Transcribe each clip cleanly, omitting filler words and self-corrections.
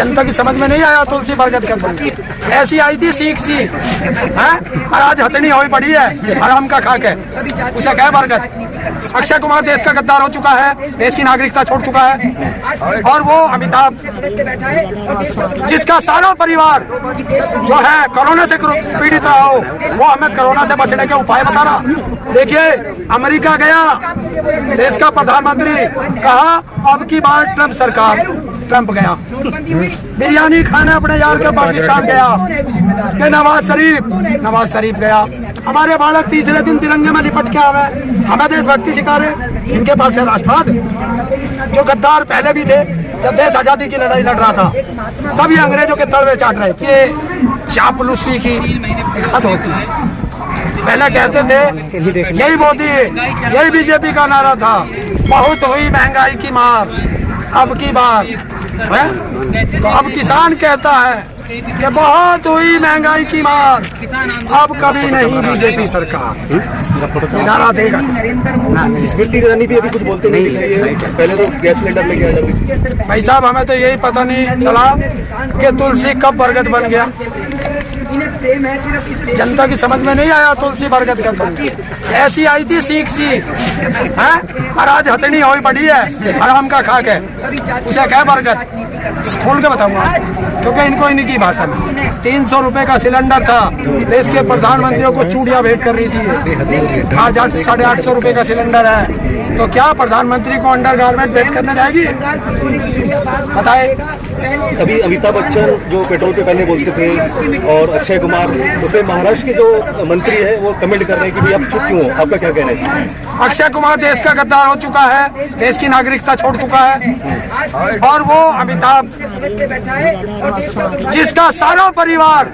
जनता की समझ में नहीं आया तुलसी बरगद का फल। ऐसी आई थी सीख सी है, और आज हथनी हुई पड़ी है हराम का खा के, उसे क्या बरगद। अक्षय कुमार देश का गद्दार हो चुका है, देश की नागरिकता छोड़ चुका है, और वो अमिताभ जिसका सारा परिवार जो है कोरोना से पीड़ित रहा हो, वो हमें कोरोना से बचने के उपाय बता रहा। देखिए अमेरिका गया देश का प्रधानमंत्री, कहा अब की बार ट्रंप सरकार, ट्रंप गया बिरयानी खाने अपने यार के पाकिस्तान गया, कि नवाज शरीफ गया। हमारे बालक तीसरे दिन तिरंगे में लिपट के आवे, हमें देशभक्ति सिखा रहे। इनके पास है राष्ट्रवाद। जो गद्दार पहले भी थे, जब देश आजादी की लड़ाई लड़ रहा था तभी अंग्रेजों के तलवे चाट रहे थे। चापलूसी की हद होती है। पहले कहते थे यही मोदी, यही बीजेपी का नारा था, बहुत हुई महंगाई की मार अब की बार है? तो अब किसान कहता है कि बहुत हुई महंगाई की मार, अब कभी नहीं बीजेपी सरकार। नारा देगा स्मृति ईरानी भी अभी कुछ बोलते नहीं दिखाई है। पहले तो गैस सिलेंडर लेके आ जाती थी। भाई साहब हमें तो यही पता नहीं चला कि तुलसी कब बरगद बन गया। जनता की समझ में नहीं आया तुलसी बरगद का फल। ऐसी आई थी सीख सी है, और आज हथनी हुई पड़ी है हराम का खा के, उसे क्या बरगद। खोल के बताऊंगा क्योंकि इनको इनकी भाषा में 300 रुपए का सिलेंडर था, देश के प्रधानमंत्रियों को चूड़ियां भेंट कर रही थी। आज 850 रुपए का सिलेंडर है, तो क्या प्रधानमंत्री को अंडरगारमेंट भेंट करने जाएगी? बताए। अभी अमिताभ बच्चन जो पेट्रोल पे पहले बोलते थे, और अक्षय कुमार, उसमें महाराष्ट्र के जो मंत्री है वो कमेंट कर रहे हैं कि भाई आप चुप क्यों हो, आपका क्या कहना है? अक्षय कुमार देश का गद्दार हो चुका है, देश की नागरिकता छोड़ चुका है, और वो अमिताभ जिसका सारा परिवार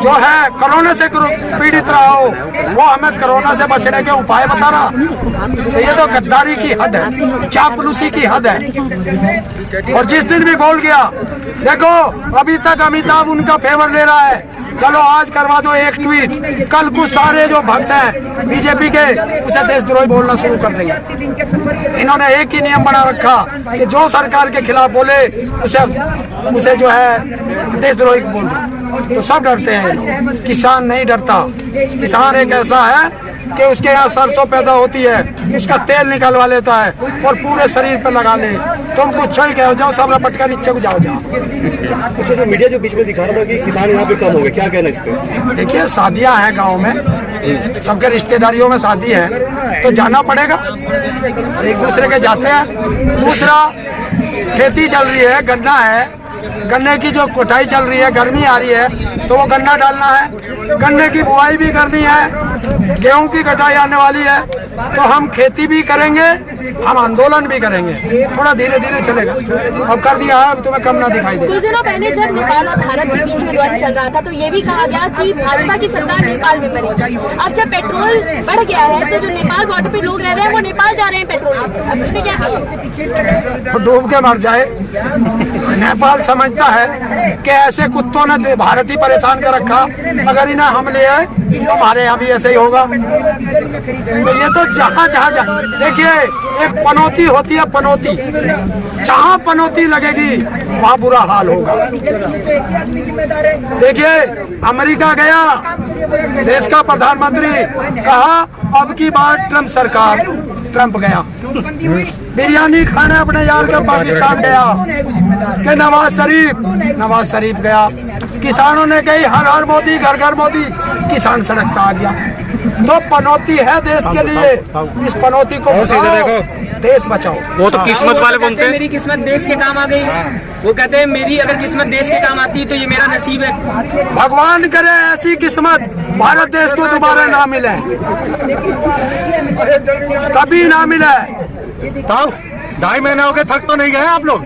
जो है कोरोना से पीड़ित रहा हो, वो हमें कोरोना से बचने के उपाय बता रहा। तो ये तो गद्दारी की हद है, चापलूसी की हद है। और जिस दिन भी बोल गया, देखो अभी तक अमिताभ उनका फेवर ले रहा है, चलो आज करवा दो एक ट्वीट, कल कुछ सारे जो भक्त हैं बीजेपी के उसे देशद्रोही बोलना शुरू कर देंगे। इन्होंने एक ही नियम बना रखा कि जो सरकार के खिलाफ बोले उसे जो है देशद्रोही बोल दो। तो सब डरते हैं, किसान नहीं डरता। किसान एक ऐसा है कि उसके यहाँ सरसों पैदा होती है, उसका तेल निकलवा लेता है और पूरे शरीर पे लगा ले। तुम कुछ ही कहो, जाओ सब लपट कर नीचे को जाओ। अच्छा, जो मीडिया जो बीच में दिखा रहा था कि किसान यहाँ पे कम हो गए, क्या कहना है इस पे? देखिए शादियाँ हैं गाँव में, सबके रिश्तेदारियों में शादी है तो जाना पड़ेगा, एक दूसरे के जाते हैं। दूसरा खेती चल रही है, गन्ना है, गन्ने की जो कुटाई चल रही है, गर्मी आ रही है तो वो गन्ना डालना है, गन्ने की बुआई भी करनी है, गेहूं की कटाई आने वाली है, तो हम खेती भी करेंगे, हम आंदोलन भी करेंगे। थोड़ा धीरे धीरे चलेगा, अब कर दिया है, अब तुम्हें कम ना दिखाई दे। कुछ दिनों पहले जब नेपाल और भारत के बीच में द्वंद्व चल रहा था तो ये भी कहा गया कि भाजपा की सरकार नेपाल में बनेगी। अब जब पेट्रोल बढ़ गया है तो जो नेपाल बॉर्डर पे लोग रह रहे हैं वो नेपाल जा रहे हैं पेट्रोल, अब इसमें क्या कहिए? डूब के मर जाए। नेपाल समझता है कि ऐसे कुत्तों ने भारत ही परेशान कर रखा, अगर इन्हें हम ले आए तो हमारे यहाँ भी ऐसे ही होगा। तो ये तो जहाँ देखिए एक पनौती होती है, पनौती जहाँ पनौती लगेगी वहाँ बुरा हाल होगा। देखिए अमेरिका गया देश का प्रधानमंत्री, कहा अब की बार ट्रंप सरकार, ट्रंप गया बिरयानी खाने अपने यार के पाकिस्तान गया, कि नवाज शरीफ गया। किसानों ने कही हर हर मोदी, घर घर मोदी, किसान सड़क पे आ गया। तो पनौती है देश के लिए, इस पनौती को बचाओ, देश बचाओ। वो तो किस्मत वाले बोलते हैं मेरी किस्मत देश के काम आ गई, वो कहते हैं मेरी अगर किस्मत देश के काम आती है तो ये मेरा नसीब है। भगवान करे ऐसी किस्मत भारत देश को दोबारा ना मिले, कभी ना मिले। तब 2.5 महीने हो गए, थक तो नहीं गए आप लोग?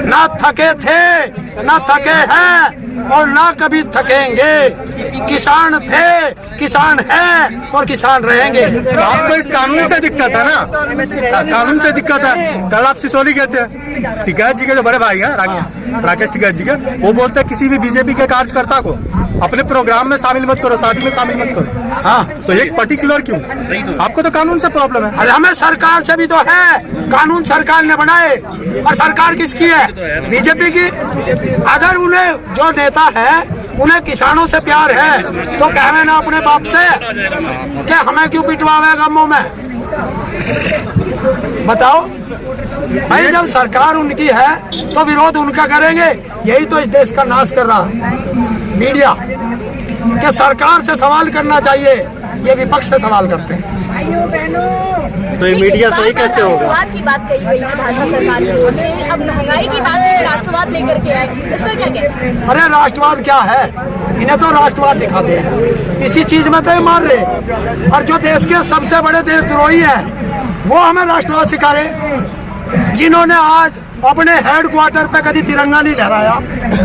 ना थके थे, ना थके हैं और ना कभी थकेंगे। किसान थे, किसान है और किसान रहेंगे। तो आपको इस कानून से दिक्कत है ना, कानून से दिक्कत है। कल आप सिसोली गए थे, टिकैत जी के जो बड़े भाई हैं राकेश टिकैत जी के, वो बोलते हैं किसी भी बीजेपी के कार्यकर्ता को अपने प्रोग्राम में शामिल मत करो, शादी में शामिल मत करो। हाँ, तो एक पर्टिकुलर क्यों? आपको तो कानून से प्रॉब्लम है। अरे हमें सरकार से भी तो है, कानून सरकार ने बनाए, और सरकार किसकी है? बीजेपी की। अगर उन्हें जो नेता है उन्हें किसानों से प्यार है तो कहवे ना अपने बाप से कि हमें क्यों पिटवावे गमों में। बताओ भाई, जब सरकार उनकी है तो विरोध उनका करेंगे। यही तो इस देश का नाश कर रहा मीडिया, कि सरकार से सवाल करना चाहिए, ये विपक्ष से सवाल करते हैं। तो ये मीडिया सही कैसे होगा? राष्ट्रवाद की बात कही गई है भाजपा सरकार की ओर से, अब महंगाई की बात है, राष्ट्रवाद लेकर के आए, इस पर क्या कहते हैं? अरे राष्ट्रवाद क्या है? इन्हें तो राष्ट्रवाद दिखाते हैं, इसी चीज में तो ये मार रहे। और जो देश के सबसे बड़े देशद्रोही है वो हमें राष्ट्रवाद सिखा रहे, जिन्होंने आज अपने हेडक्वार्टर पे कभी तिरंगा नहीं लहराया,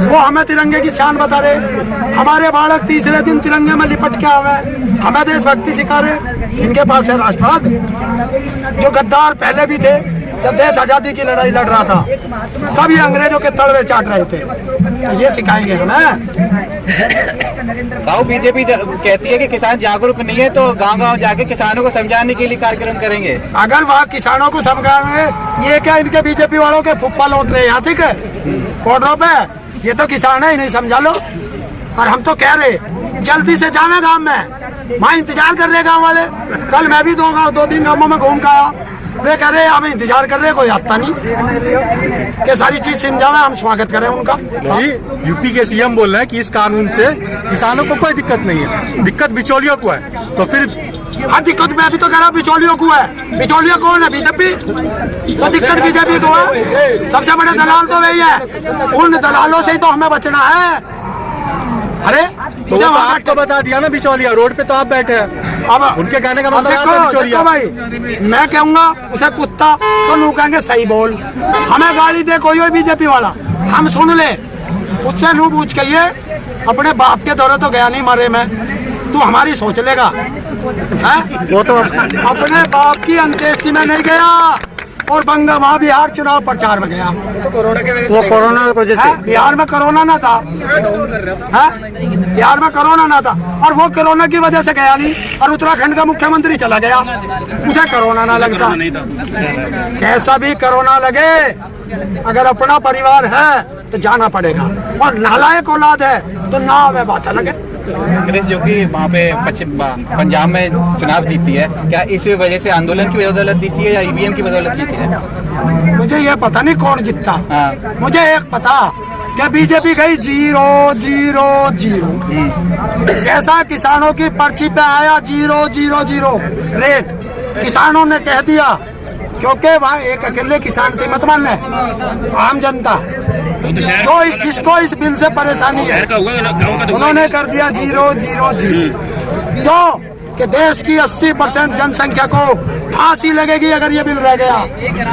वो हमें तिरंगे की शान बता रहे। हमारे बालक तीसरे दिन तिरंगे में लिपट के आ गए, हमें देशभक्ति सिखा रहे। इनके पास है राष्ट्रवाद। जो गद्दार पहले भी थे, जब देश आजादी की लड़ाई लड़ रहा था तब ये अंग्रेजों के तलवे चाट रहे थे, तो ये सिखाएंगे हमें। बीजेपी कहती है कि किसान जागरूक नहीं है, तो गांव-गांव जाके किसानों को समझाने के लिए कार्यक्रम करेंगे। अगर वहाँ किसानों को समझाएंगे, ये क्या इनके बीजेपी वालों के फुप्पा लौट रहे हैं यहाँ से बॉर्डरों पे? ये तो किसान है, इन्हें समझा लो। और हम तो कह रहे जल्दी से जावे गांव में, वहाँ इंतजार कर रहे गांव वाले। कल मैं भी 2-3 गांवों में घूम के आया, वे कह रहे हमें इंतजार कर रहे, कोई आता नहीं कि सारी चीज समझावे, हम स्वागत करें उनका। यूपी के सीएम बोल रहे हैं कि इस कानून से किसानों को कोई दिक्कत नहीं है, दिक्कत बिचौलियों को है। तो फिर हर दिक्कत मैं भी तो कह रहा हूँ बिचौलियों को है। बिचौलिया कौन है? बीजेपी। तो दिक्कत बीजेपी को है, सबसे बड़े दलाल तो वही है। उन दलालों से ही तो हमें बचना है। अरे तो वो आपको बता दिया ना बिचौलिया, रोड पे तो आप बैठे हैं। अब उनके कहने का मतलब आप है बिचौलिया। भाई मैं कहूँगा उसे कुत्ता, तो लोग कहेंगे सही बोल। हमें गाली दे कोई हो बीजेपी वाला, हम सुन ले, उससे नू पूछ के ये अपने बाप के दौरे तो गया नहीं मरे में, तू हमारी सोच लेगा है? वो तो अपने बाप की अंत्येष्टि में नहीं गया और बंगा महाबिहार चुनाव प्रचार में गया। तो कोरोना के वजह से, वो कोरोना की वजह से बिहार में कोरोना ना था, बिहार में कोरोना ना था, और वो कोरोना की वजह से गया नहीं, और उत्तराखंड का मुख्यमंत्री चला गया, उसे कोरोना ना लगता। कैसा भी कोरोना लगे, अगर अपना परिवार है तो जाना पड़ेगा, और नालायक औलाद है तो ना वे बात अलग है। कांग्रेस जो कि वहाँ पे पश्चिम पंजाब में चुनाव जीती है, क्या इस वजह से आंदोलन की बदौलत जीती है या ईवीएम की बदौलत जीती है? मुझे ये पता नहीं कौन जीतता। हाँ। मुझे एक पता कि बीजेपी गई 0-0-0। जैसा किसानों की पर्ची पे आया 0-0-0 रेट, किसानों ने कह दिया, क्योंकि वहाँ एक अकेले किसान से मत मानना, आम जनता जो जिसको इस बिल से परेशानी है उन्होंने कर दिया 0-0-0। तो कि देश की 80% जनसंख्या को फांसी लगेगी अगर ये बिल रह गया।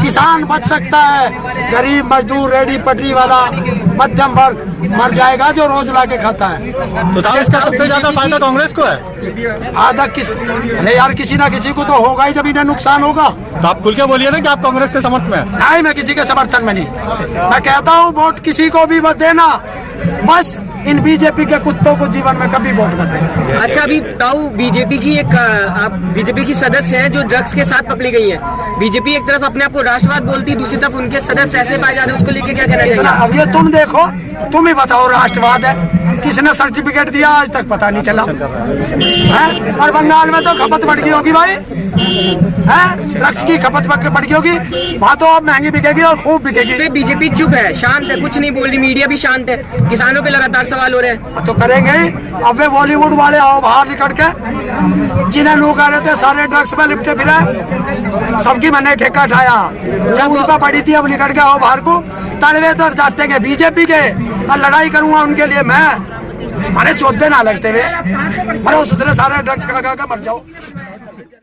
किसान बच सकता है, गरीब मजदूर रेडी पटरी वाला मध्यम वर्ग मर जाएगा जो रोज ला के खाता है। तो इसका सबसे ज्यादा फायदा कांग्रेस को है। आधा किस, अरे यार किसी ना किसी को तो होगा ही जब इन्हें नुकसान होगा। तो आप खुल के बोलिए ना कि आप कांग्रेस के समर्थन में हैं। नहीं, मैं किसी के समर्थन में नहीं। मैं कहता हूँ वोट किसी को भी मत देना, बस इन बीजेपी के कुत्तों को जीवन में कभी वोट मत देना। अच्छा, अभी ताऊ बीजेपी की एक आप बीजेपी की सदस्य हैं जो ड्रग्स के साथ पकड़ी गई है। बीजेपी एक तरफ अपने आप को राष्ट्रवाद बोलती, दूसरी तरफ उनके सदस्य ऐसे पाए जा रहे हैं, उसको लेके क्या कहना चाहिए? अब ये तुम देखो, तुम ही बताओ राष्ट्रवाद है, किसने सर्टिफिकेट दिया आज तक पता नहीं चला है? और बंगाल में तो खपत बढ़ गई होगी भाई, है ड्रग्स की खपत बढ़ गई होगी, वहाँ तो अब महंगी बिकेगी और खूब बिकेगी। बीजेपी चुप है, शांत है, कुछ नहीं बोल रही, मीडिया भी शांत है, किसानों पे लगातार सवाल हो रहे हैं। तो करेंगे ही। अब वे बॉलीवुड वाले आओ बाहर निकल के, जिन्हें लोग आ रहे थे सारे ड्रग्स में लिपटे फिरे, सबकी मैंने ठेका उठाया, जब उन पर पड़ी थी अब निकल के आओ बाहर को, तड़वे तो जाते के बीजेपी के, और लड़ाई करूंगा उनके लिए मैं। अरे चौथे ना लगते हुए, अरे सुधरे सारे ड्रग्स खा खा के मर जाओ।